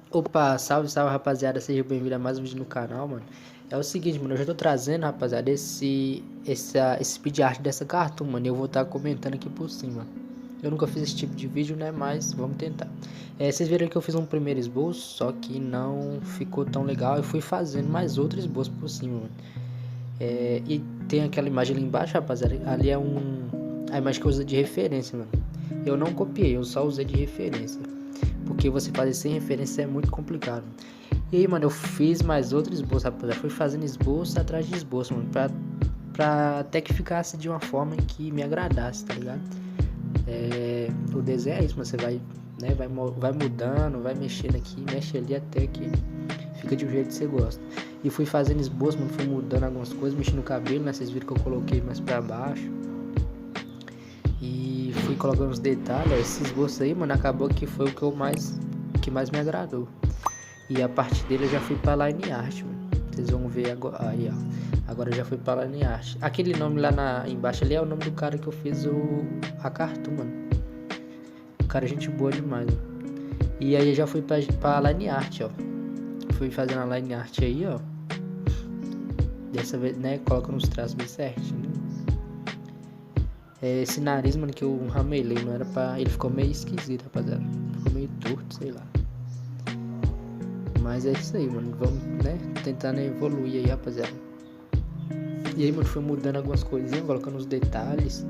Opa, salve, salve, rapaziada, seja bem-vindo a mais um vídeo no canal, mano. É o seguinte, mano, eu já tô trazendo, rapaziada, esse speed art dessa cartoon, mano, e eu vou estar comentando aqui por cima. Eu nunca fiz esse tipo de vídeo, né, mas vamos tentar. Vocês viram que eu fiz um primeiro esboço, só que não ficou tão legal, eu fui fazendo mais outro esboço por cima, mano. E tem aquela imagem ali embaixo, rapaziada, ali é a imagem que eu uso de referência, mano. Eu não copiei, eu só usei de referência. Porque você fazer sem referência é muito complicado. E aí, mano, eu fiz mais outro esboço, rapaziada. Fui fazendo esboço atrás de esboço, mano. Pra até que ficasse de uma forma que me agradasse, tá ligado? O desenho é isso, mas você vai, né, vai mudando, vai mexendo aqui, mexe ali até que fica de um jeito que você gosta. E fui fazendo esboço, mano, fui mudando algumas coisas, mexendo no cabelo, né? Vocês viram que eu coloquei mais pra baixo. E fui colocando os detalhes. Esse esboço aí, mano, acabou que foi o que mais me agradou. E a partir dele eu já fui pra line art, mano. Vocês vão ver agora. Aí, ó. Agora eu já fui pra line art. Aquele nome lá embaixo ali é o nome do cara que eu fiz a cartoon, mano. O cara é gente boa demais, mano. E aí eu já fui pra line art, ó. Fui fazendo a line art aí, ó. Dessa vez, né, colocando os traços bem certinho. Esse nariz, mano, que eu ramelei, não era pra... Ele ficou meio esquisito, rapaziada. Ficou meio torto, sei lá. Mas é isso aí, mano. Vamos, né, tentando evoluir aí, rapaziada. E aí, mano, fui mudando algumas coisinhas, colocando os detalhes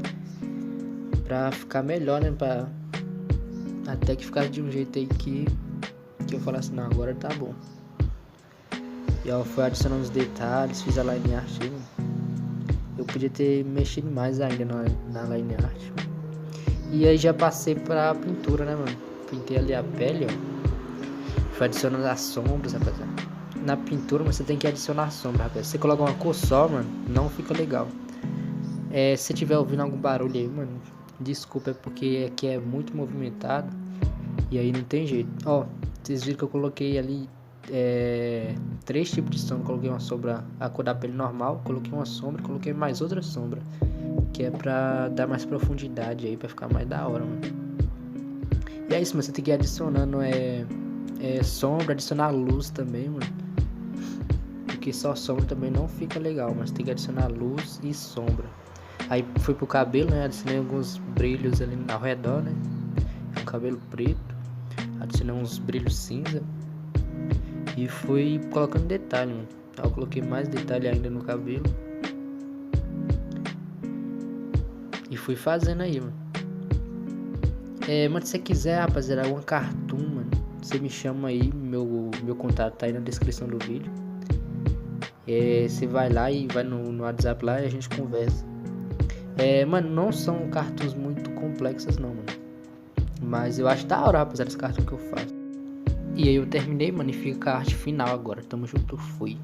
pra ficar melhor, né, até que ficasse de um jeito aí que eu falasse, não, agora tá bom. E ó, fui adicionando os detalhes, fiz a line art aí, mano. Eu podia ter mexido mais ainda na line art. E aí já passei pra pintura, né, mano? Pintei ali a pele, ó. Fui adicionando as sombras, rapaziada. Na pintura, você tem que adicionar sombra, rapaziada. Se você coloca uma cor só, mano, não fica legal. Se tiver ouvindo algum barulho aí, mano, desculpa, é porque aqui é muito movimentado. E aí não tem jeito. Ó, vocês viram que eu coloquei ali 3 tipos de sombra. Coloquei uma sombra, a cor da pele normal, coloquei uma sombra, coloquei mais outra sombra, que é pra dar mais profundidade aí, pra ficar mais da hora, mano. E é isso, mas você tem que ir adicionando sombra, adicionar luz também, mano, porque só sombra também não fica legal, mas tem que adicionar luz e sombra. Aí fui pro cabelo, né, adicionei alguns brilhos ali ao redor, né, um cabelo preto, adicionei uns brilhos cinza. E fui colocando detalhe, mano. Eu coloquei mais detalhe ainda no cabelo. E fui fazendo aí, mano. Mano, se você quiser, rapaziada, alguma cartoon, mano, você me chama aí. Meu contato tá aí na descrição do vídeo. Você vai lá e vai no WhatsApp lá e a gente conversa. Mano, não são cartoons muito complexas não, mano. Mas eu acho da hora, rapaziada, esse cartoon que eu faço. E aí eu terminei, mano, e fica a arte final agora. Tamo junto, fui.